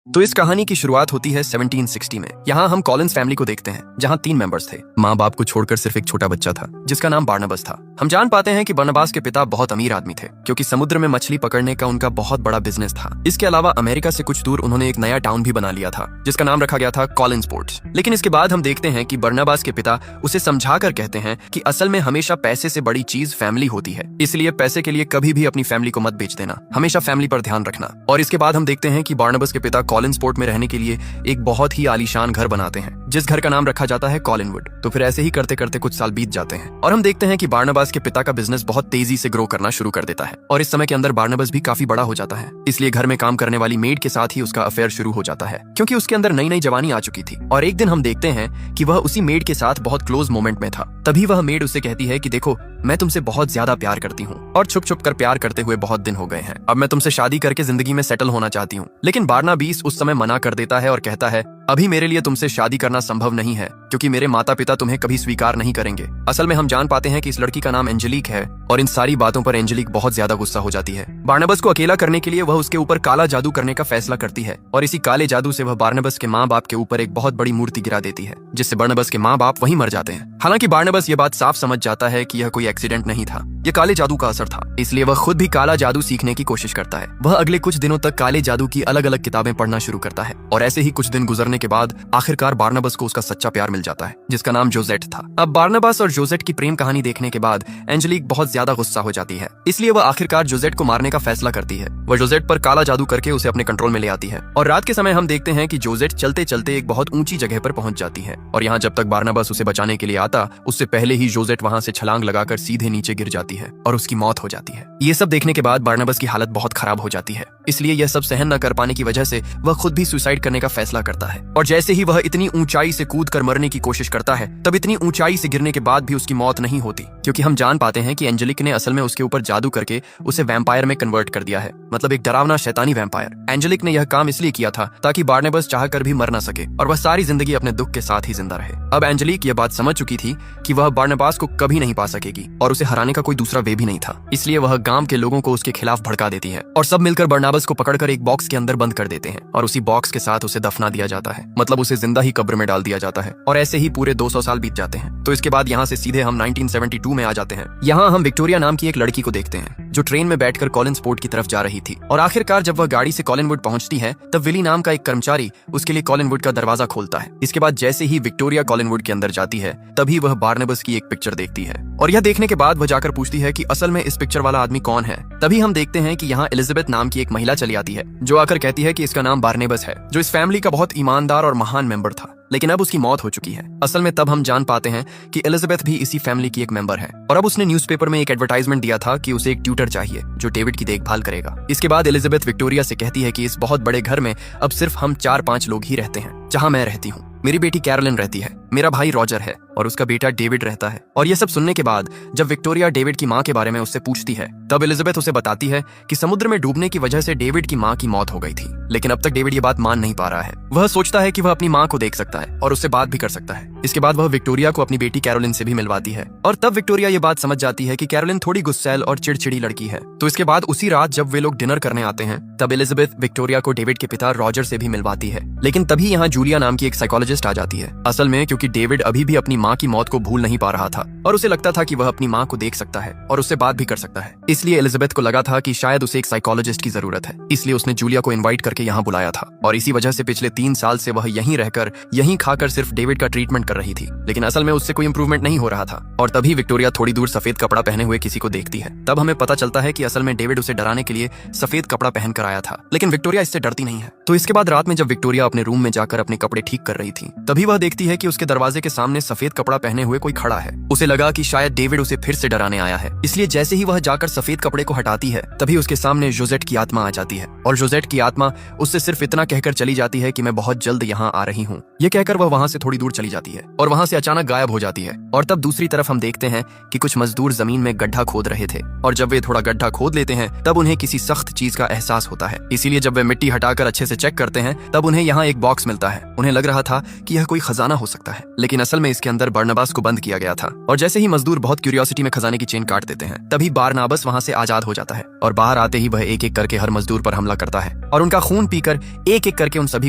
तो इस कहानी की शुरुआत होती है 1760 में। यहाँ हम कॉलिंस फैमिली को देखते हैं, जहाँ 3 मेंबर्स थे। माँ बाप को छोड़कर सिर्फ एक छोटा बच्चा था जिसका नाम बारनबास था। हम जान पाते हैं कि बारनबास के पिता बहुत अमीर आदमी थे, क्योंकि समुद्र में मछली पकड़ने का उनका बहुत बड़ा बिजनेस था। इसके अलावा अमेरिका से कुछ दूर उन्होंने एक नया टाउन भी बना लिया था, जिसका नाम रखा गया था कॉलिंस पोर्ट्स। लेकिन इसके बाद हम देखते हैं कि बारनबास के पिता उसे समझाकर कहते हैं कि असल में हमेशा पैसे से बड़ी चीज फैमिली होती है, इसलिए पैसे के लिए कभी भी अपनी फैमिली को मत बेच देना, हमेशा फैमिली पर ध्यान रखना। और इसके बाद हम देखते हैं कि बारनबास के पिता कॉलिंस पोर्ट में रहने के लिए एक बहुत ही आलीशान घर बनाते हैं, जिस घर का नाम रखा जाता है कॉलिनवुड। तो फिर ऐसे ही करते करते कुछ साल बीत जाते हैं और हम देखते हैं कि बारनबास के पिता का बिजनेस बहुत तेजी से ग्रो करना शुरू कर देता है। और इस समय के अंदर बारनबास भी काफी बड़ा हो जाता है, इसलिए घर में काम करने वाली मेड के साथ ही उसका अफेयर शुरू हो जाता है, क्योंकि उसके अंदर नई नई जवानी आ चुकी थी। और एक दिन हम देखते हैं कि वह उसी मेड के साथ बहुत क्लोज मोमेंट में था। तभी वह मेड उससे कहती है कि देखो, मैं तुमसे बहुत ज्यादा प्यार करती हूँ और छुप छुप कर प्यार करते हुए बहुत दिन हो गए हैं। अब मैं तुमसे शादी करके जिंदगी में सेटल होना चाहती हूँ। लेकिन बारनबास उस समय मना कर देता है और कहता है, अभी मेरे लिए तुमसे शादी करना संभव नहीं है, क्योंकि मेरे माता पिता तुम्हें कभी स्वीकार नहीं करेंगे। असल में हम जान पाते हैं कि इस लड़की का नाम एंजेलिक है और इन सारी बातों पर एंजेलिक बहुत ज्यादा गुस्सा हो जाती है। बारनबास को अकेला करने के लिए वह उसके ऊपर काला जादू करने का फैसला करती है और इसी काले जादू से वह बारनबास के माँ बाप के ऊपर एक बहुत बड़ी मूर्ति गिरा देती है, जिससे बारनबास के माँ बाप वहीं मर जाते हैं। हालांकि बारनबास ये बात साफ समझ जाता है कि यह कोई एक्सीडेंट नहीं था, यह काले जादू का असर था, इसलिए वह खुद भी काला जादू सीखने की कोशिश करता है। वह अगले कुछ दिनों तक काले जादू की अलग अलग किताबें पढ़ना शुरू करता है और ऐसे ही कुछ दिन गुजरने के बाद आखिरकार बारनबास को उसका सच्चा प्यार मिल जाता है, जिसका नाम जोसेट था। अब बारनबास और जोसेट की प्रेम कहानी देखने के बाद एंजेलिक बहुत ज्यादा गुस्सा हो जाती है, इसलिए वह आखिरकार जोसेट को मारने का फैसला करती है। वह जोसेट पर काला जादू करके उसे अपने कंट्रोल में ले आती है और रात के समय हम देखते हैं कि जोसेट चलते चलते एक बहुत ऊंची जगह पर पहुंच जाती है और यहाँ जब तक बारनबास उसे बचाने के लिए आता, उससे पहले ही जोसेट वहां से छलांग लगाकर सीधे नीचे गिर जाती है और उसकी मौत हो जाती है। ये सब देखने के बाद बारनबास की हालत बहुत खराब हो जाती है, इसलिए यह सब सहन न कर पाने की वजह से वह खुद भी सुसाइड करने का फैसला करता है। और जैसे ही वह इतनी ऊंचाई से कूद कर मरने की कोशिश करता है, तब इतनी ऊंचाई से गिरने के बाद भी उसकी मौत नहीं होती, क्योंकि हम जान पाते हैं कि एंजेलिक ने असल में उसके ऊपर जादू करके उसे वैम्पायर में कन्वर्ट कर दिया है, मतलब एक डरावना शैतानी वैम्पायर। एंजेलिक ने यह काम इसलिए किया था ताकि बारनबास चाहकर भी मर न सके और वह सारी जिंदगी अपने दुख के साथ ही जिंदा रहे। अब एंजेलिक यह बात समझ चुकी थी कि वह बारनबास को कभी नहीं पा सकेगी और उसे हराने का कोई दूसरा वे भी नहीं था, इसलिए वह गांव के लोगों को उसके खिलाफ भड़का देती है और सब मिलकर बारनबास को पकड़कर एक बॉक्स के अंदर बंद कर देते हैं और उसी बॉक्स के साथ उसे दफना दिया जाता है, मतलब उसे जिंदा ही कब्र में डाल दिया जाता है। और ऐसे ही पूरे 200 साल बीत जाते हैं। तो इसके बाद यहाँ से सीधे हम 1972 में आ जाते हैं। यहाँ हम विक्टोरिया नाम की एक लड़की को देखते हैं जो ट्रेन में बैठकर कॉलिंस पोर्ट की तरफ जा रही थी और आखिरकार जब वह गाड़ी से कॉलिनवुड पहुंचती है, तब विली नाम का एक कर्मचारी उसके लिए कॉलिनवुड का दरवाजा खोलता है। इसके बाद जैसे ही विक्टोरिया कॉलिनवुड के अंदर जाती है, तभी वह बारनबास की एक पिक्चर देखती है और यह देखने के बाद वह जाकर पूछती है कि असल में इस पिक्चर वाला आदमी कौन है। तभी हम देखते हैं कि यहाँ एलिजाबेथ नाम की एक महिला चली आती है, जो आकर कहती है कि इसका नाम बारनबास है, जो इस फैमिली का बहुत ईमानदार और महान मेंबर था, लेकिन अब उसकी मौत हो चुकी है। असल में तब हम जान पाते हैं कि एलिजाबेथ भी इसी फैमिली की एक मेंबर है और अब उसने न्यूज़पेपर में एक एडवर्टाइजमेंट दिया था कि उसे एक ट्यूटर चाहिए जो डेविड की देखभाल करेगा। इसके बाद एलिजाबेथ विक्टोरिया से कहती है कि इस बहुत बड़े घर में अब सिर्फ हम 4-5 लोग ही रहते हैं। जहाँ मैं रहती हूँ, मेरी बेटी कैरोलिन रहती है, मेरा भाई रॉजर है और उसका बेटा डेविड रहता है। और यह सब सुनने के बाद जब विक्टोरिया डेविड की माँ के बारे में उससे पूछती है, तब एलिजाबेथ उसे बताती है कि समुद्र में डूबने की वजह से डेविड की माँ की मौत हो गई थी। लेकिन अब तक डेविड ये बात मान नहीं पा रहा है। वह सोचता है कि वह अपनी माँ को देख सकता है और उससे बात भी कर सकता है। इसके बाद वह विक्टोरिया को अपनी बेटी कैरोलिन से भी मिलवाती है और तब विक्टोरिया ये बात समझ जाती है कि कैरोलिन थोड़ी गुस्सैल और चिड़चिड़ी लड़की है। तो इसके बाद उसी रात जब वे लोग डिनर करने आते हैं, तब एलिजाबेथ विक्टोरिया को डेविड के पिता रॉजर से भी मिलवाती है। लेकिन तभी यहाँ जूलिया नाम की एक साइकोलॉजिस्ट आ जाती है। असल में क्योंकि डेविड अभी भी अपनी माँ की मौत को भूल नहीं पा रहा था और उसे लगता था कि वह अपनी माँ को देख सकता है और उससे बात भी कर सकता है, इसलिए एलिजाबेथ को लगा था कि शायद उसे एक साइकोलॉजिस्ट की जरूरत है, इसलिए उसने जूलिया को इनवाइट करके यहाँ बुलाया था। और इसी वजह से पिछले 3 साल से वह यहीं रहकर यहीं खाकर सिर्फ डेविड का ट्रीटमेंट कर रही थी, लेकिन असल में उससे कोई इंप्रूवमेंट नहीं हो रहा था। और तभी विक्टोरिया थोड़ी दूर सफेद कपड़ा पहने हुए किसी को देखती है। तब हमें पता चलता है कि असल में डेविड उसे डराने के लिए सफेद कपड़ा पहन कर आया था, लेकिन विक्टोरिया इससे डरती नहीं है। तो इसके बाद रात में जब विक्टोरिया अपने रूम में जाकर अपने कपड़े ठीक कर रही थी, तभी वह देखती है कि उसके दरवाजे के सामने सफेद कपड़ा पहने हुए कोई खड़ा है। उसे लगा कि शायद डेविड उसे फिर से डराने आया है, इसलिए जैसे ही वह जाकर सफेद कपड़े को हटाती है, तभी उसके सामने जोसेट की आत्मा आ जाती है और जोसेट की आत्मा उससे सिर्फ इतना कहकर चली जाती है कि मैं बहुत जल्द यहाँ आ रही हूँ। ये कहकर वह वहाँ से थोड़ी दूर चली जाती है और वहाँ से अचानक गायब हो जाती है। और तब दूसरी तरफ हम देखते हैं कि कुछ मजदूर जमीन में गड्ढा खोद रहे थे और जब वे थोड़ा गड्ढा खोद लेते हैं, तब उन्हें किसी सख्त चीज का एहसास होता है। इसीलिए जब वे मिट्टी हटाकर अच्छे से चेक करते हैं, तब उन्हें यहाँ एक बॉक्स मिलता है। उन्हें लग रहा था कि यह कोई खजाना हो सकता है। है, लेकिन असल में इसके अंदर बरनबास को बंद किया गया था। और जैसे ही मजदूर बहुत क्यूरियोसिटी में खजाने की चेन काट देते हैं, तभी बारनाबास वहां से आजाद हो जाता है और बाहर आते ही वह एक एक करके हर मजदूर पर हमला करता है और उनका खून पीकर एक एक करके उन सभी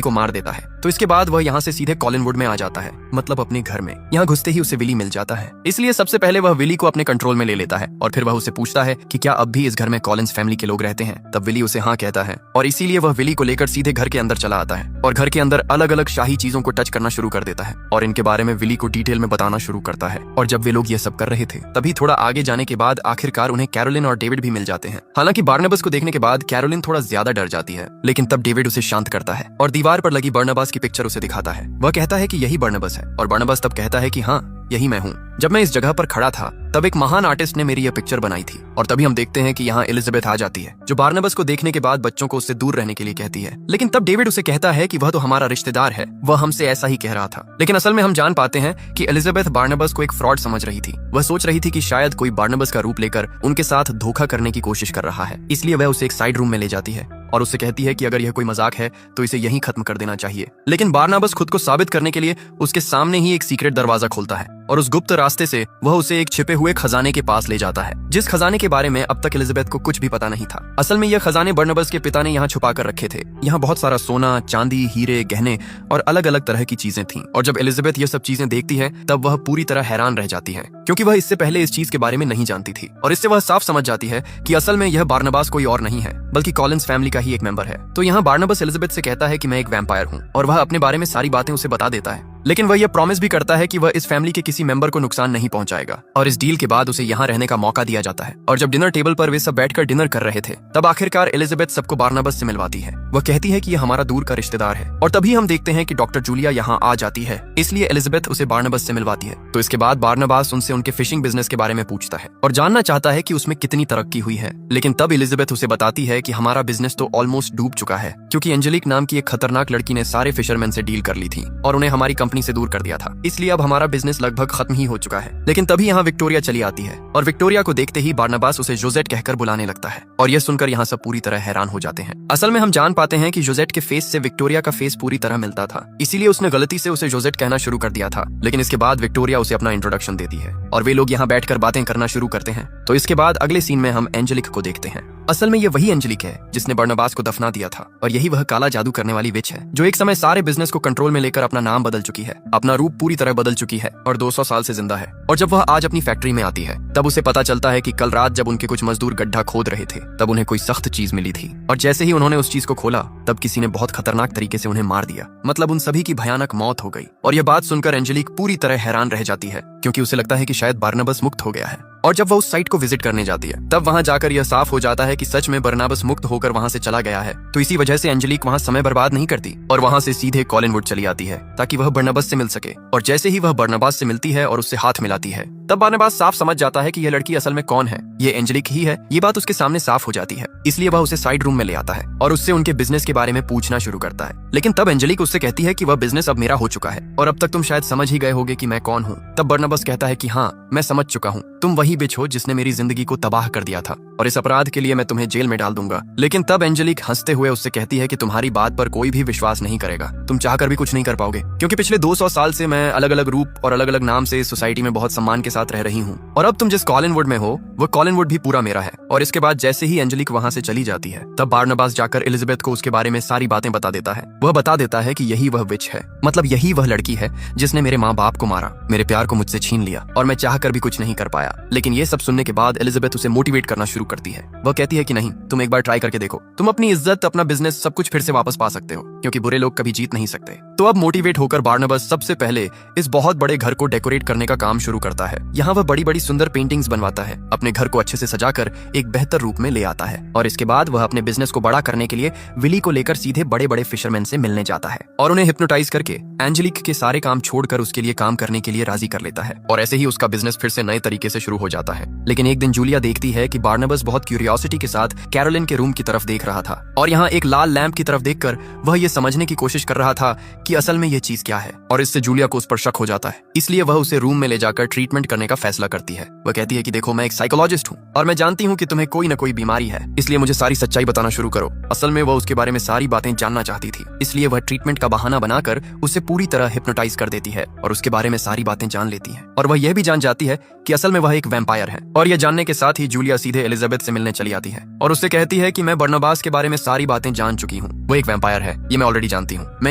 को मार देता है। तो इसके बाद वह यहाँ से सीधे कॉलिनवुड में आ जाता है, मतलब अपने घर में। यहाँ घुसते ही उसे विली मिल जाता है, इसलिए सबसे पहले वह विली को अपने कंट्रोल में ले लेता है और फिर वह उसे पूछता है कि क्या अब भी इस घर में कॉलिन्स फैमिली के लोग रहते हैं। तब विली उसे हाँ कहता है और इसीलिए वह विली को लेकर सीधे घर के अंदर चला आता है और घर के अंदर अलग अलग शाही चीजों को टच करना शुरू कर देता है और इनके बारे में विली को डिटेल में बताना शुरू करता है। और जब वे लोग ये सब कर रहे थे, तभी थोड़ा आगे जाने के बाद आखिरकार उन्हें कैरोलिन और डेविड भी मिल जाते हैं। हालांकि बारनबास को देखने के बाद कैरोलिन थोड़ा ज्यादा डर जाती है, लेकिन तब डेविड उसे शांत करता है और दीवार पर लगी बरनबास की पिक्चर उसे दिखाता है। वह कहता है कि यही बरनबास है और बरनबास तब कहता है कि हाँ, यही मैं हूँ। जब मैं इस जगह पर खड़ा था, तब एक महान आर्टिस्ट ने मेरी यह पिक्चर बनाई थी। और तभी हम देखते हैं कि यहाँ एलिजाबेथ आ जाती है, जो बारनबास को देखने के बाद बच्चों को उससे दूर रहने के लिए कहती है। लेकिन तब डेविड उसे कहता है कि वह तो हमारा रिश्तेदार है, वह हमसे ऐसा ही कह रहा था। लेकिन असल में हम जान पाते हैं कि एलिजाबेथ बारनबास को एक फ्रॉड समझ रही थी। वह सोच रही थी कि शायद कोई बारनबास का रूप लेकर उनके साथ धोखा करने की कोशिश कर रहा है, इसलिए वह उसे एक साइड रूम में ले जाती है और उससे कहती है कि अगर यह कोई मजाक है तो इसे यहीं खत्म कर देना चाहिए। लेकिन बारनबास खुद को साबित करने के लिए उसके सामने ही एक सीक्रेट दरवाजा खोलता है और उस गुप्त रास्ते से वह उसे एक छिपे हुए खजाने के पास ले जाता है, जिस खजाने के बारे में अब तक एलिजाबेथ को कुछ भी पता नहीं था। असल में यह खजाने बरनबास के पिता ने यहाँ छुपा कर रखे थे। यहाँ बहुत सारा सोना, चांदी, हीरे, गहने और अलग अलग तरह की चीजें थीं। और जब एलिजाबेथ ये सब चीजें देखती है, तब वह पूरी तरह हैरान रह जाती है, क्योंकि वह इससे पहले इस चीज के बारे में नहीं जानती थी। और इससे वह साफ समझ जाती है कि असल में यह बारनबास कोई और नहीं है, बल्कि कॉलिन्स फैमिली का ही एक मेंबर है। तो यहाँ बारनबास एलिजाबेथ से कहता है कि मैं एक वैम्पायर हूँ और वह अपने बारे में सारी बातें उसे बता देता है। लेकिन वह यह प्रॉमिस भी करता है कि वह इस फैमिली के किसी मेंबर को नुकसान नहीं पहुंचाएगा। और इस डील के बाद उसे यहाँ रहने का मौका दिया जाता है। और जब डिनर टेबल पर वे सब बैठकर डिनर कर रहे थे, तब आखिरकार एलिजाबेथ सबको बारनबास से मिलवाती है। वह कहती है कि यह हमारा दूर का रिश्तेदार है। और तभी हम देखते हैं कि डॉक्टर जूलिया यहाँ आ जाती है, इसलिए एलिजाबेथ उसे बारनबास से मिलवाती है। तो इसके बाद बारनबास उनसे उनके फिशिंग बिजनेस के बारे में पूछता है और जानना चाहता है कि उसमें कितनी तरक्की हुई है। लेकिन तब एलिजाबेथ उसे बताती है कि हमारा बिजनेस तो ऑलमोस्ट डूब चुका है, क्योंकि एंजेलिक नाम की एक खतरनाक लड़की ने सारे फिशरमैन से डील कर ली थी और उन्हें हमारी कंपनी से दूर कर दिया था। इसलिए अब हमारा बिजनेस लगभग खत्म ही हो चुका है। लेकिन तभी यहाँ विक्टोरिया चली आती है और विक्टोरिया को देखते ही बारनबास उसे जोसेट कहकर बुलाने लगता है और यह सुनकर यहाँ सब पूरी तरह हैरान हो जाते हैं। असल में हम जान पाते हैं कि जोसेट के फेस से विक्टोरिया का फेस पूरी तरह मिलता था, इसीलिए उसने गलती से उसे जोसेट कहना शुरू कर दिया था। लेकिन इसके बाद विक्टोरिया उसे अपना इंट्रोडक्शन देती है और वे लोग यहाँ बैठकर बातें करना शुरू करते हैं। तो इसके बाद अगले सीन में हम एंजेलिक को देखते हैं। असल में ये वही एंजेलिक है जिसने बरनबास को दफना दिया था और यही वह काला जादू करने वाली विच है, जो एक समय सारे बिजनेस को कंट्रोल में लेकर अपना नाम बदल चुकी है, अपना रूप पूरी तरह बदल चुकी है और 200 साल से जिंदा है। और जब वह आज अपनी फैक्ट्री में आती है, तब उसे पता चलता है कि कल रात जब उनके कुछ मजदूर गड्ढा खोद रहे थे, तब उन्हें कोई सख्त चीज मिली थी और जैसे ही उन्होंने उस चीज को खोला, तब किसी ने बहुत खतरनाक तरीके से उन्हें मार दिया। मतलब उन सभी की भयानक मौत हो गई। और यह बात सुनकर एंजेलिक पूरी तरह हैरान रह जाती है, क्योंकि उसे लगता है कि शायद बारनबास मुक्त हो गया है। और जब वह उस साइट को विजिट करने जाती है, तब वहां जाकर यह साफ हो जाता है कि सच में बरनबास मुक्त होकर वहां से चला गया है। तो इसी वजह से एंजेलिक वहां समय बर्बाद नहीं करती और वहां से सीधे कॉलिनवुड चली आती है ताकि वह बरनबास से मिल सके। और जैसे ही वह बरनबास से मिलती है और उससे हाथ मिलाती है, तब बरनबास साफ समझ जाता है कि यह लड़की असल में कौन है। ये एंजेलिक ही है, ये बात उसके सामने साफ हो जाती है। इसलिए वह उसे साइड रूम में ले आता है और उससे उनके बिजनेस के बारे में पूछना शुरू करता है। लेकिन तब एंजेलिक उससे कहती है कि वह बिजनेस अब मेरा हो चुका है और अब तक तुम शायद समझ ही गए होगे कि मैं कौन हूँ। तब बरनबास कहता है कि हाँ, मैं समझ चुका हूँ, तुम वही बिच हो जिसने मेरी जिंदगी को तबाह कर दिया था और इस अपराध के लिए मैं तुम्हें जेल में डाल दूंगा। लेकिन तब एंजेलिक हंसते हुए उससे कहती है कि तुम्हारी बात पर कोई भी विश्वास नहीं करेगा, तुम चाहकर भी कुछ नहीं कर पाओगे, क्योंकि पिछले 200 साल से मैं अलग अलग रूप और अलग अलग नाम से इस सोसाइटी में बहुत सम्मान के साथ रह रही हूँ और अब तुम जिस कॉलिनवुड में हो, वो कॉलिनवुड भी पूरा मेरा है। और इसके बाद जैसे ही एंजेलिक वहां से चली जाती है, तब बारनबास जाकर एलिजाबेथ को उसके बारे में सारी बातें बता देता है। वह बता देता है कि यही वह विच है, मतलब यही वह लड़की है जिसने मेरे माँ बाप को मारा, मेरे प्यार को मुझसे छीन लिया और मैं चाहकर भी कुछ नहीं कर पाया। लेकिन ये सब सुनने के बाद एलिजाबेथ उसे मोटिवेट करना शुरू करती है। वह कहती है कि नहीं, तुम एक बार ट्राई करके देखो, तुम अपनी इज्जत, अपना बिजनेस, सब कुछ फिर से वापस पा सकते हो, क्योंकि बुरे लोग कभी जीत नहीं सकते। तो अब मोटिवेट होकर बारनबास सबसे पहले इस बहुत बड़े घर को डेकोरेट करने का काम शुरू करता है। यहाँ वह बड़ी बड़ी सुंदर पेंटिंग्स बनवाता है, अपने घर को अच्छे से सजाकर एक बेहतर रूप में ले आता है और इसके बाद वह अपने बिजनेस को बड़ा करने के लिए विली को लेकर सीधे बड़े बड़े फिशरमैन से मिलने जाता है और उन्हें हिप्नोटाइज करके एंजेलिक के सारे काम छोड़कर उसके लिए काम करने के लिए राजी कर लेता है। और ऐसे ही उसका बिजनेस फिर से नए तरीके से शुरू हो जाता है। लेकिन एक दिन जूलिया देखती है कि बारनबास बहुत क्यूरियोसिटी के साथ कैरोलिन के रूम की तरफ देख रहा था और यहाँ एक लाल लैंप की तरफ देखकर वह ये समझने की कोशिश कर रहा था कि असल में ये चीज चीज क्या है, और इससे जूलिया को उस पर शक हो जाता है। इसलिए वह उसे रूम में ले जाकर ट्रीटमेंट करने का फैसला करती है। वह कहती है कि देखो, मैं एक साइकोलॉजिस्ट हूँ और मैं जानती हूँ कि तुम्हें कोई न कोई बीमारी है, इसलिए मुझे सारी सच्चाई बताना शुरू करो। असल में वह उसके बारे में सारी बातें जानना चाहती थी, इसलिए वह ट्रीटमेंट का बहाना बनाकर उसे पूरी तरह हिप्नोटाइज कर देती है और उसके बारे में सारी बातें जान लेती है। और वह यह भी जान जाती है कि असल में वह एक वैम्पायर है। और यह जानने के साथ ही जूलिया सीधे एलिजाबेथ से मिलने चली आती है और उससे कहती है कि मैं बर्नबास के बारे में सारी बातें जान चुकी हूँ। वो एक वैम्पायर है, ये मैं ऑलरेडी जानती हूँ। मैं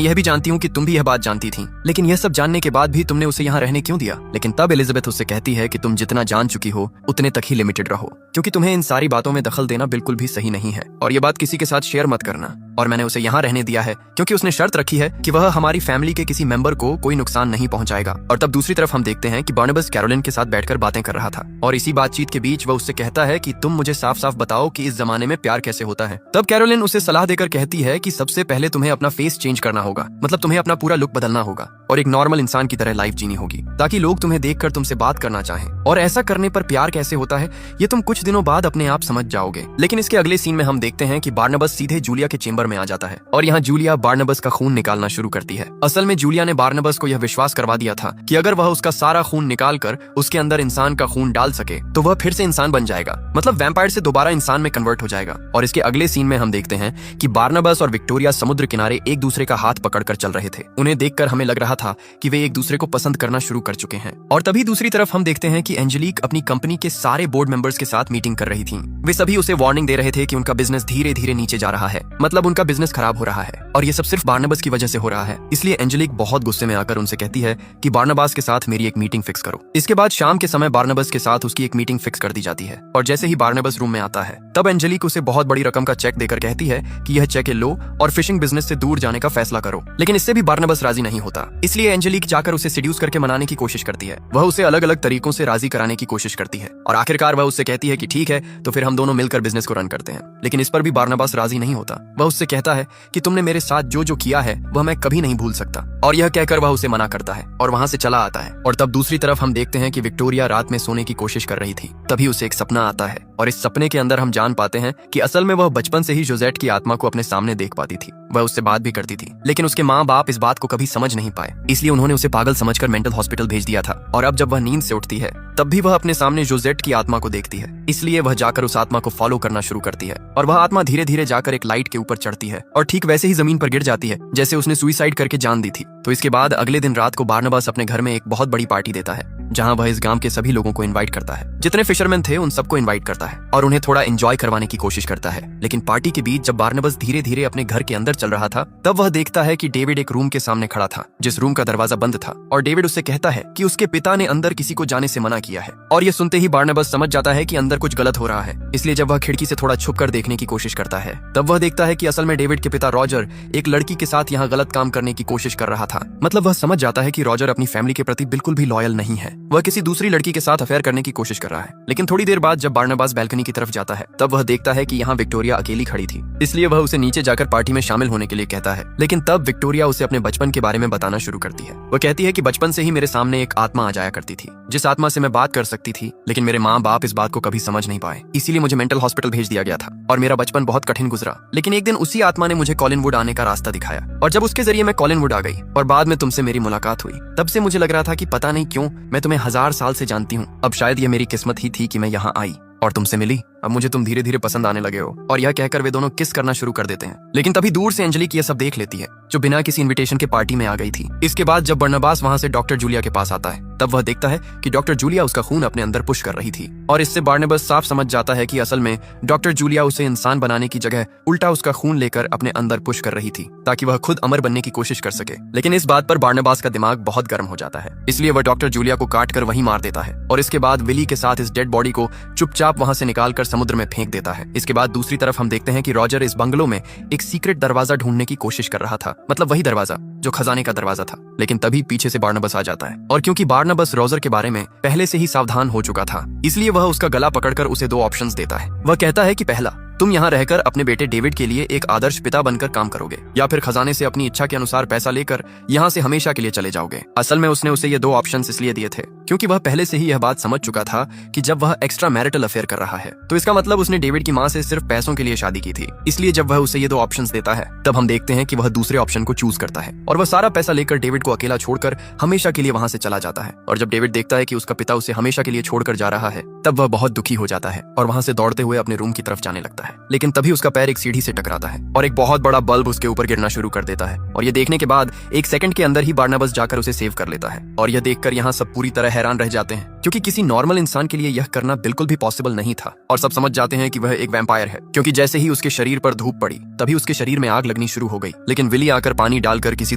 यह भी जानती हूँ कि तुम भी यह बात जानती थी, लेकिन यह सब जानने के बाद भी तुमने उसे यहाँ रहने क्यों दिया? लेकिन तब एलिजाबेथ उससे कहती है कि तुम जितना जान चुकी हो उतने तक ही लिमिटेड रहो, क्योंकि तुम्हें इन सारी बातों में दखल देना बिल्कुल भी सही नहीं है और ये बात किसी के साथ शेयर मत करना। और मैंने उसे यहाँ रहने दिया है क्योंकि उसने शर्त रखी है कि वह हमारी फैमिली के किसी मेंबर को कोई नुकसान नहीं पहुंचाएगा। और तब दूसरी तरफ हम देखते हैं कि बार्नबास कैरोलिन के साथ बैठकर बातें कर रहा था और इसी बातचीत के बीच वह उससे कहता है कि तुम मुझे साफ साफ बताओ कि इस जमाने में प्यार कैसे होता है। तब कैरोलिन उसे सलाह देकर कहती है कि सबसे पहले तुम्हें अपना फेस चेंज करना होगा, मतलब तुम्हें अपना पूरा लुक बदलना होगा और एक नॉर्मल इंसान की तरह लाइफ जीनी होगी ताकि लोग तुम्हें देखकर तुमसे बात करना चाहें। और ऐसा करने पर प्यार कैसे होता है ये तुम कुछ दिनों बाद अपने आप समझ जाओगे। लेकिन इसके अगले सीन में हम देखते हैं कि बार्नबास सीधे जूलिया के चेंबर में आ जाता है और यहाँ जूलिया बार्नबास का खून निकालना शुरू करती है। असल में जूलिया ने बार्नबास को यह विश्वास करवा दिया था कि अगर वह उसका सारा खून निकाल कर उसके अंदर इंसान का खून डाल सके तो वह फिर से इंसान बन जाएगा, मतलब वैम्पायर से दोबारा इंसान में कन्वर्ट हो जाएगा। और इसके अगले सीन में हम देखते हैं कि बार्नबास और विक्टोरिया समुद्र किनारे एक दूसरे का हाथ पकड़कर चल रहे थे। उन्हें देखकर हमें लग रहा था कि वे एक दूसरे को पसंद करना शुरू कर चुके हैं। और तभी दूसरी तरफ हम देखते हैं कि एंजेलिक अपनी कंपनी के सारे बोर्ड मेंबर्स के साथ मीटिंग कर रही थी। वे सभी उसे वार्निंग दे रहे थे कि उनका बिजनेस धीरे धीरे नीचे जा रहा है, मतलब उनका बिजनेस खराब हो रहा है और ये सब सिर्फ बार्नबास की वजह से हो रहा है। इसलिए एंजेलिक बहुत गुस्से में आकर उनसे कहती है कि बार्नबास के साथ मेरी एक मीटिंग फिक्स करो। इसके बाद शाम के समय बार्नबास के साथ उसकी एक मीटिंग फिक्स कर दी जाती है और जैसे ही बार्नबास रूम में आता है तब एंजेलिक उसे बहुत बड़ी रकम का चेक देकर कहती है कि यह चेक लो और फिशिंग बिजनेस से दूर जाने का फैसला करो। लेकिन इससे भी बार्नबास राजी नहीं होता, इसलिए एंजेलिक जाकर उसे सिड्यूस करके मनाने की कोशिश करती है। वह उसे अलग अलग तरीकों से राजी कराने की कोशिश करती है और आखिरकार वह उससे कहती है कि ठीक है तो फिर हम दोनों मिलकर बिजनेस को रन करते हैं। लेकिन इस पर भी बार्नबास राजी नहीं होता। वह उससे कहता है कि तुमने मेरे साथ जो जो किया है वह मैं कभी नहीं भूल सकता, और यह कहकर वह उसे मना करता है और वहां से चला आता है। और तब दूसरी तरफ हम देखते हैं कि विक्टोरिया रात में सोने की कोशिश कर रही थी, तभी उसे एक सपना आता है और इस सपने के अंदर हम जान पाते हैं कि असल में वह बचपन से ही जोजेट की आत्मा को अपने सामने देख पाती थी। वह उससे बात भी करती थी, लेकिन उसके माँ बाप इस बात को कभी समझ नहीं पाए, इसलिए उन्होंने उसे पागल समझकर मेंटल हॉस्पिटल भेज दिया था। और अब जब वह नींद से उठती है तब भी वह अपने सामने जोजेट की आत्मा को देखती है, इसलिए वह जाकर उस आत्मा को फॉलो करना शुरू करती है और वह आत्मा धीरे धीरे जाकर एक लाइट के ऊपर चढ़ती है और ठीक वैसे ही जमीन पर गिर जाती है जैसे उसने सुसाइड करके जान दी थी। तो इसके बाद अगले दिन रात को बार्नबास अपने घर में एक बहुत बड़ी पार्टी देता है जहां वह इस गांव के सभी लोगों को इनवाइट करता है, जितने फिशरमैन थे उन सबको इनवाइट करता है और उन्हें थोड़ा एंजॉय करवाने की कोशिश करता है। लेकिन पार्टी के बीच जब बार्नबास धीरे धीरे अपने घर के अंदर चल रहा था तब वह देखता है कि डेविड एक रूम के सामने खड़ा था जिस रूम का दरवाजा बंद था और डेविड उससे कहता है कि उसके पिता ने अंदर किसी को जाने से मना किया है। और ये सुनते ही बार्नबास समझ जाता है कि अंदर कुछ गलत हो रहा है, इसलिए जब वह खिड़की से थोड़ा छुपकर देखने की कोशिश करता है तब वह देखता है कि असल में डेविड के पिता रॉजर एक लड़की के साथ यहाँ गलत काम करने की कोशिश कर रहा था। मतलब वह समझ जाता है कि रॉजर अपनी फैमिली के प्रति बिल्कुल भी लॉयल नहीं है, वह किसी दूसरी लड़की के साथ अफेयर करने की कोशिश कर रहा है। लेकिन थोड़ी देर बाद जब बार्नबास बैल्कनी की तरफ जाता है तब वह देखता है कि यहाँ विक्टोरिया अकेली खड़ी थी, इसलिए वह उसे नीचे जाकर पार्टी में शामिल होने के लिए कहता है। लेकिन तब विक्टोरिया उसे अपने बचपन के बारे में बताना शुरू करती है। वह कहती है कि बचपन से ही मेरे सामने एक आत्मा आ जाया करती थी जिस आत्मा से मैं बात कर सकती थी, लेकिन मेरे माँ बाप इस बात को कभी समझ नहीं पाए, इसीलिए मुझे मेंटल हॉस्पिटल भेज दिया गया था और मेरा बचपन बहुत कठिन गुजरा। लेकिन एक दिन उसी आत्मा ने मुझे कॉलिनवुड आने का रास्ता दिखाया और जब उसके जरिए मैं कॉलिनवुड आ गई और बाद में तुमसे मेरी मुलाकात हुई तब से मुझे लग रहा था कि पता नहीं क्यों मैं तुम्हें 1000 साल से जानती हूँ। अब शायद ये मेरी किस्मत ही थी कि मैं यहाँ आई और तुमसे मिली। अब मुझे तुम धीरे धीरे पसंद आने लगे हो। और यह कहकर वे दोनों किस करना शुरू कर देते हैं। लेकिन तभी दूर से एंजेलिक ये सब देख लेती है जो बिना किसी इनविटेशन के पार्टी में आ गई थी। इसके बाद जब बर्नबास वहां से डॉक्टर जूलिया के पास आता है तब वह देखता है कि डॉक्टर जूलिया उसका खून अपने अंदर पुश कर रही थी और इससे बार्नबास साफ समझ जाता है कि असल में डॉक्टर जूलिया उसे इंसान बनाने की जगह उल्टा उसका खून लेकर अपने अंदर पुश कर रही थी ताकि वह खुद अमर बनने की कोशिश कर सके। लेकिन इस बात पर बार्नबास का दिमाग बहुत गर्म हो जाता है, इसलिए वह डॉक्टर जूलिया को काट कर वहीं मार देता है और इसके बाद विली के साथ इस डेड बॉडी को चुपचाप वहां से निकालकर समुद्र में फेंक देता है। इसके बाद दूसरी तरफ हम देखते हैं कि रॉजर इस बंगलो में एक सीक्रेट दरवाजा ढूंढने की कोशिश कर रहा था, मतलब वही दरवाजा जो खजाने का दरवाजा था। लेकिन तभी पीछे से बार्नबास आ जाता है और क्योंकि बार्नबास रॉजर के बारे में पहले से ही सावधान हो चुका था इसलिए वह उसका गला पकड़कर उसे 2 ऑप्शंस देता है। वह कहता है कि पहला, तुम यहाँ रहकर अपने बेटे डेविड के लिए एक आदर्श पिता बनकर काम करोगे, या फिर खजाने से अपनी इच्छा के अनुसार पैसा लेकर यहाँ से हमेशा के लिए चले जाओगे। असल में उसने उसे ये दो ऑप्शन इसलिए दिए थे क्योंकि वह पहले से ही यह बात समझ चुका था कि जब वह एक्स्ट्रा मैरिटल अफेयर कर रहा है तो इसका मतलब उसने डेविड की माँ से सिर्फ पैसों के लिए शादी की थी। इसलिए जब वह उसे ये दो ऑप्शंस देता है तब हम देखते हैं कि वह दूसरे ऑप्शन को चूज करता है और वह सारा पैसा लेकर डेविड को अकेला छोड़कर हमेशा के लिए वहां से चला जाता है। और जब डेविड देखता है कि उसका पिता उसे हमेशा के लिए छोड़कर जा रहा है तब वह बहुत दुखी हो जाता है और वहां से दौड़ते हुए अपने रूम की तरफ जाने लगता है। लेकिन तभी उसका पैर एक सीढ़ी से टकराता है और एक बहुत बड़ा बल्ब उसके ऊपर गिरना शुरू कर देता है। और ये देखने के बाद एक सेकंड के अंदर ही बार्नाबास जाकर उसे सेव कर लेता है। और यह देखकर यहाँ सब पूरी तरह हैरान रह जाते हैं क्योंकि किसी नॉर्मल इंसान के लिए यह करना बिल्कुल भी पॉसिबल नहीं था। और सब समझ जाते हैं कि वह एक वैम्पायर है क्योंकि जैसे ही उसके शरीर पर धूप पड़ी तभी उसके शरीर में आग लगनी शुरू हो गई। लेकिन विली आकर पानी डालकर किसी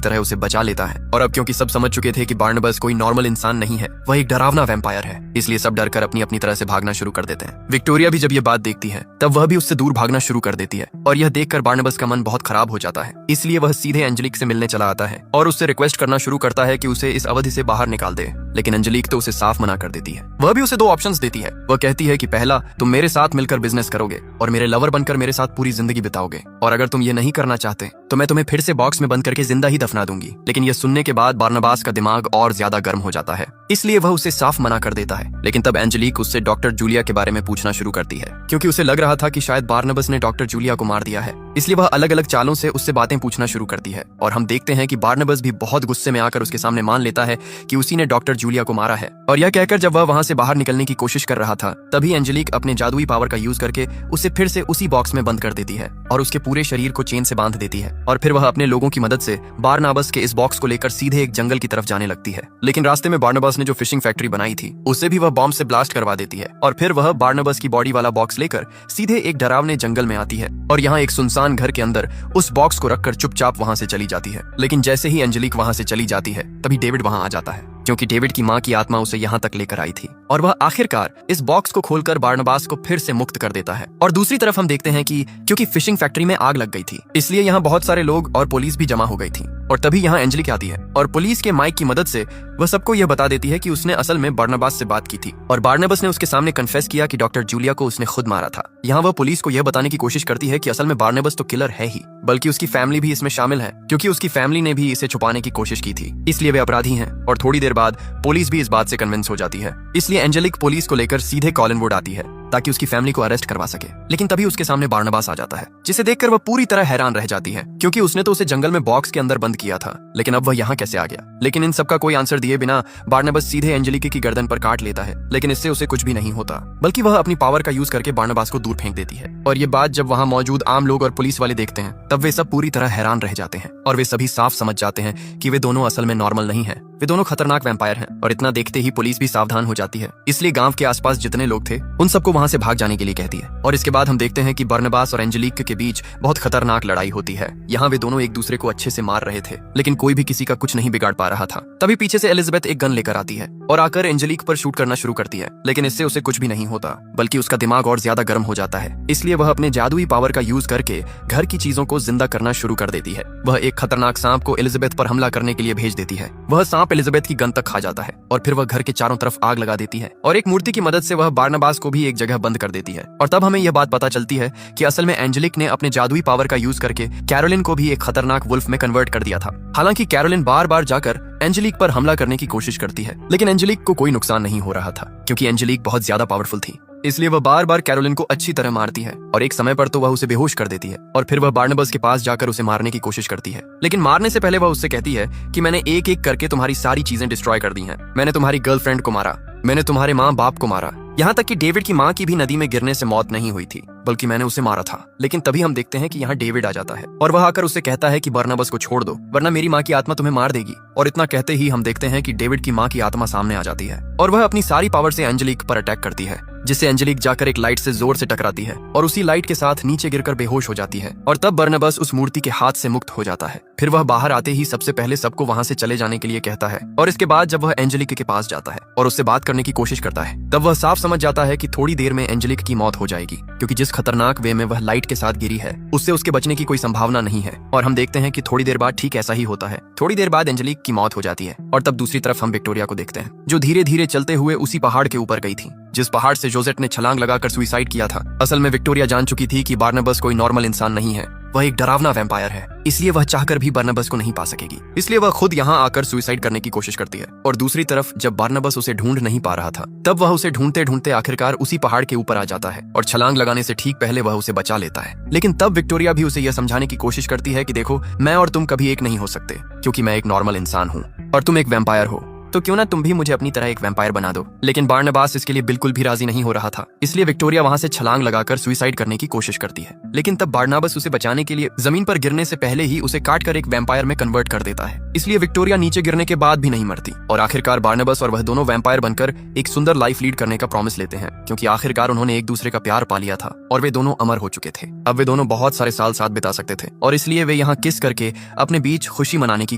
तरह उसे बचा लेता है। और अब क्योंकि सब समझ चुके थे कि बार्नाबास कोई नॉर्मल इंसान नहीं है, वह एक डरावना वैम्पायर है, इसलिए सब डरकर अपनी अपनी तरह से भागना शुरू कर देते हैं। विक्टोरिया भी जब ये बात देखती है तब वह भी उससे दूर भागना शुरू कर देती है। और यह देखकर बार्नाबास का मन बहुत खराब हो जाता है, इसलिए वह सीधे एंजेलिक से मिलने चला आता है और उससे रिक्वेस्ट करना शुरू करता है कि उसे इस अवधि से बाहर निकाल दे। लेकिन एंजेलिक तो उसे साफ मना कर देती है। वह भी उसे दो ऑप्शंस देती है। वह कहती है कि पहला, तुम मेरे साथ मिलकर बिजनेस करोगे और मेरे लवर बनकर मेरे साथ पूरी जिंदगी बिताओगे, और अगर तुम ये नहीं करना चाहते तो मैं तुम्हें फिर से बॉक्स में बंद करके जिंदा ही दफना दूंगी। लेकिन यह सुनने के बाद बार्नाबास का दिमाग और ज्यादा गर्म हो जाता है, इसलिए वह उसे साफ मना कर देता है। लेकिन तब एंजेलिक उससे डॉक्टर जूलिया के बारे में पूछना शुरू करती है क्योंकि उसे लग रहा था कि शायद बार्नाबास ने डॉक्टर जूलिया को मार दिया है, इसलिए वह अलग अलग चालों से उससे बातें पूछना शुरू करती है। और हम देखते हैं कि बार्नाबास भी बहुत गुस्से में आकर उसके सामने मान लेता है कि उसी ने डॉक्टर जूलिया को मारा है। और यह कहकर जब वह वहां से बाहर निकलने की कोशिश कर रहा था तभी एंजेलिक अपने जादुई पावर का यूज करके उसे फिर से उसी बॉक्स में बंद कर देती है और उसके पूरे शरीर को चेन से बांध देती है। और फिर वह अपने लोगों की मदद से बार्नाबास के इस बॉक्स को लेकर सीधे एक जंगल की तरफ जाने लगती है। लेकिन रास्ते में बार्नाबास ने जो फिशिंग फैक्ट्री बनाई थी उसे भी वह बॉम्ब से ब्लास्ट करवा देती है। और फिर वह बार्नाबास की बॉडी वाला बॉक्स लेकर सीधे एक डरावने जंगल में आती है और यहाँ एक सुनसान घर के अंदर उस बॉक्स को रखकर चुपचाप वहां से चली जाती है। लेकिन जैसे ही एंजेलिक वहां से चली जाती है तभी डेविड वहां आ जाता है क्योंकि डेविड की माँ की आत्मा उसे यहाँ तक लेकर आई थी और वह आखिरकार इस बॉक्स को खोलकर बार्नाबास को फिर से मुक्त कर देता है। और दूसरी तरफ हम देखते हैं कि क्योंकि फिशिंग फैक्ट्री में आग लग गई थी इसलिए यहाँ बहुत सारे लोग और पुलिस भी जमा हो गई थी। और तभी यहाँ एंजेलिक आती है और पुलिस के माइक की मदद से वह सबको यह बता देती है कि उसने असल में बार्नाबास से बात की थी और बार्नाबास ने उसके सामने कन्फेस किया कि डॉक्टर जूलिया को उसने खुद मारा था। यहाँ वह पुलिस को यह बताने की कोशिश करती है कि असल में बार्नाबास तो किलर है ही, बल्कि उसकी फैमिली भी इसमें शामिल है क्योंकि उसकी फैमिली ने भी इसे छुपाने की कोशिश की थी, इसलिए वे अपराधी हैं। और थोड़ी देर बाद पुलिस भी इस बात से कन्विंस हो जाती है, इसलिए एंजेलिक पुलिस को लेकर सीधे कॉलिनवुड आती है ताकि उसकी फैमिली को अरेस्ट करवा सके। लेकिन तभी उसके सामने बार्नाबास आ जाता है जिसे देखकर वह पूरी तरह हैरान रह जाती है क्योंकि उसने तो उसे जंगल में बॉक्स के अंदर बंद किया था, लेकिन अब वह यहाँ कैसे आ गया। लेकिन इन सबका कोई आंसर दिए बिना बार्नाबास सीधे एंजेलिक की गर्दन पर काट लेता है, लेकिन इससे उसे कुछ भी नहीं होता, बल्कि वह अपनी पावर का यूज करके बार्नाबास को दूर फेंक देती है। और ये बात जब वहाँ मौजूद आम लोग और पुलिस वाले देखते हैं तब वे सब पूरी तरह हैरान रह जाते हैं और वे सभी साफ समझ जाते हैं कि वे दोनों असल में नॉर्मल नहीं है, वे दोनों खतरनाक वैम्पायर हैं। और इतना देखते ही पुलिस भी सावधान हो जाती है, इसलिए गांव के आसपास जितने लोग थे उन सबको वहां से भाग जाने के लिए कहती है। और इसके बाद हम देखते हैं कि बार्नाबास और एंजेलिक के बीच बहुत खतरनाक लड़ाई होती है। यहाँ वे दोनों एक दूसरे को अच्छे से मार रहे थे लेकिन कोई भी किसी का कुछ नहीं बिगाड़ पा रहा था। तभी पीछे से एलिजाबेथ एक गन लेकर आती है और आकर एंजेलिक पर शूट करना शुरू करती है, लेकिन इससे उसे कुछ भी नहीं होता, बल्कि उसका दिमाग और ज्यादा गर्म हो जाता है। इसलिए वह अपने जादुई पावर का यूज करके घर की चीजों को जिंदा करना शुरू कर देती है। वह एक खतरनाक सांप को एलिजाबेथ पर हमला करने के लिए भेज देती है। वह सांप एलिजाबेथ की गन तक खा जाता है और फिर वह घर के चारों तरफ आग लगा देती है और एक मूर्ति की मदद से वह बार्नाबास को भी एक जगह बंद कर देती है। और तब हमें यह बात पता चलती है कि असल में एंजेलिक ने अपने जादुई पावर का यूज करके कैरोलिन को भी एक खतरनाक वुल्फ में कन्वर्ट कर दिया था। हालांकि कैरोलिन बार बार जाकर एंजेलिक पर हमला करने की कोशिश करती है, लेकिन एंजेलिक को कोई नुकसान नहीं हो रहा था क्योंकि एंजेलिक बहुत ज्यादा पावरफुल थी, इसलिए वह बार बार कैरोलिन को अच्छी तरह मारती है और एक समय पर तो वह उसे बेहोश कर देती है। और फिर वह बार्नाबास के पास जाकर उसे मारने की कोशिश करती है, लेकिन मारने से पहले वह उससे कहती है कि मैंने एक एक करके तुम्हारी सारी चीजें डिस्ट्रॉय कर दी हैं। मैंने तुम्हारी गर्लफ्रेंड को मारा, मैंने तुम्हारे माँ बाप को मारा, यहाँ तक कि डेविड की माँ की भी नदी में गिरने से मौत नहीं हुई थी, बल्कि मैंने उसे मारा था। लेकिन तभी हम देखते हैं कि यहाँ डेविड आ जाता है और वह आकर उससे कहता है कि बार्नाबास को छोड़ दो वरना मेरी माँ की आत्मा तुम्हें मार देगी। और इतना कहते ही हम देखते हैं कि डेविड की माँ की आत्मा सामने आ जाती है और वह अपनी सारी पावर से एंजेलिक पर अटैक करती है, जिससे एंजेलिक जाकर एक लाइट से जोर से टकराती है और उसी लाइट के साथ नीचे गिरकर बेहोश हो जाती है। और तब बार्नाबास उस मूर्ति के हाथ से मुक्त हो जाता है। फिर वह बाहर आते ही सबसे पहले सबको वहां से चले जाने के लिए कहता है और इसके बाद जब वह एंजेलिक के पास जाता है और उससे बात करने की कोशिश करता है तब वह साफ समझ जाता है कि थोड़ी देर में एंजेलिक की मौत हो जाएगी क्योंकि जिस खतरनाक वे में वह लाइट के साथ गिरी है उससे उसके बचने की कोई संभावना नहीं है। और हम देखते हैं कि थोड़ी देर बाद ठीक ऐसा ही होता है। थोड़ी देर बाद एंजेलिक की मौत हो जाती है और तब दूसरी तरफ हम विक्टोरिया को देखते हैं जो धीरे धीरे चलते हुए उसी पहाड़ के ऊपर गई थी जिस पहाड़ से जोसेट ने छलांग लगाकर सुसाइड किया था। असल में विक्टोरिया जान चुकी थी कि बार्नबास कोई नॉर्मल इंसान नहीं है, वह एक डरावना वैम्पायर है, इसलिए वह चाहकर भी बार्नबास को नहीं पा सकेगी। इसलिए वह खुद यहाँ आकर सुसाइड करने की कोशिश करती है। और दूसरी तरफ जब बार्नबास उसे ढूंढ नहीं पा रहा था तब वह उसे ढूंढते ढूंढते आखिरकार उसी पहाड़ के ऊपर आ जाता है और छलांग लगाने से ठीक पहले वह उसे बचा लेता है। लेकिन तब विक्टोरिया भी उसे यह समझाने की कोशिश करती है कि देखो, मैं और तुम कभी एक नहीं हो सकते क्योंकि मैं एक नॉर्मल इंसान हूँ और तुम एक वैम्पायर हो, तो क्यों ना तुम भी मुझे अपनी तरह एक वैम्पायर बना दो। लेकिन बार्नबास इसके लिए बिल्कुल भी राजी नहीं हो रहा था, इसलिए विक्टोरिया वहां से छलांग लगाकर सुसाइड करने की कोशिश करती है। लेकिन तब बार्नबास उसे बचाने के लिए जमीन पर गिरने से पहले ही उसे काटकर एक वैम्पायर में कन्वर्ट कर देता है। इसलिए विक्टोरिया नीचे गिरने के बाद भी नहीं मरती और आखिरकार बार्नबास और वह दोनों वैम्पायर बनकर एक सुंदर लाइफ लीड करने का प्रॉमिस लेते हैं, क्योंकि आखिरकार उन्होंने एक दूसरे का प्यार पा लिया था और वे दोनों अमर हो चुके थे। अब वे दोनों बहुत सारे साल साथ बिता सकते थे और इसलिए वे यहाँ किस करके अपने बीच खुशी मनाने की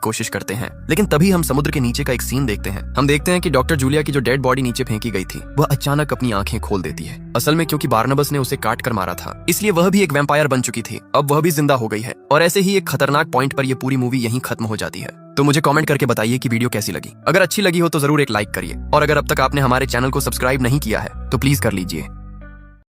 कोशिश करते हैं। लेकिन तभी हम समुद्र के नीचे का एक सीन देखते हैं। हम देखते हैं कि डॉक्टर जूलिया की जो डेड बॉडी नीचे फेंकी गई थी वह अचानक अपनी आंखें खोल देती है। असल में क्योंकि बार्नबास ने उसे काट कर मारा था इसलिए वह भी एक वैम्पायर बन चुकी थी, अब वह भी जिंदा हो गई है। और ऐसे ही एक खतरनाक पॉइंट पर यह पूरी मूवी यहीं खत्म हो जाती है। तो मुझे कमेंट करके बताइए कि वीडियो कैसी लगी। अगर अच्छी लगी हो तो जरूर एक लाइक करिए और अगर अब तक आपने हमारे चैनल को सब्सक्राइब नहीं किया है तो प्लीज कर लीजिए।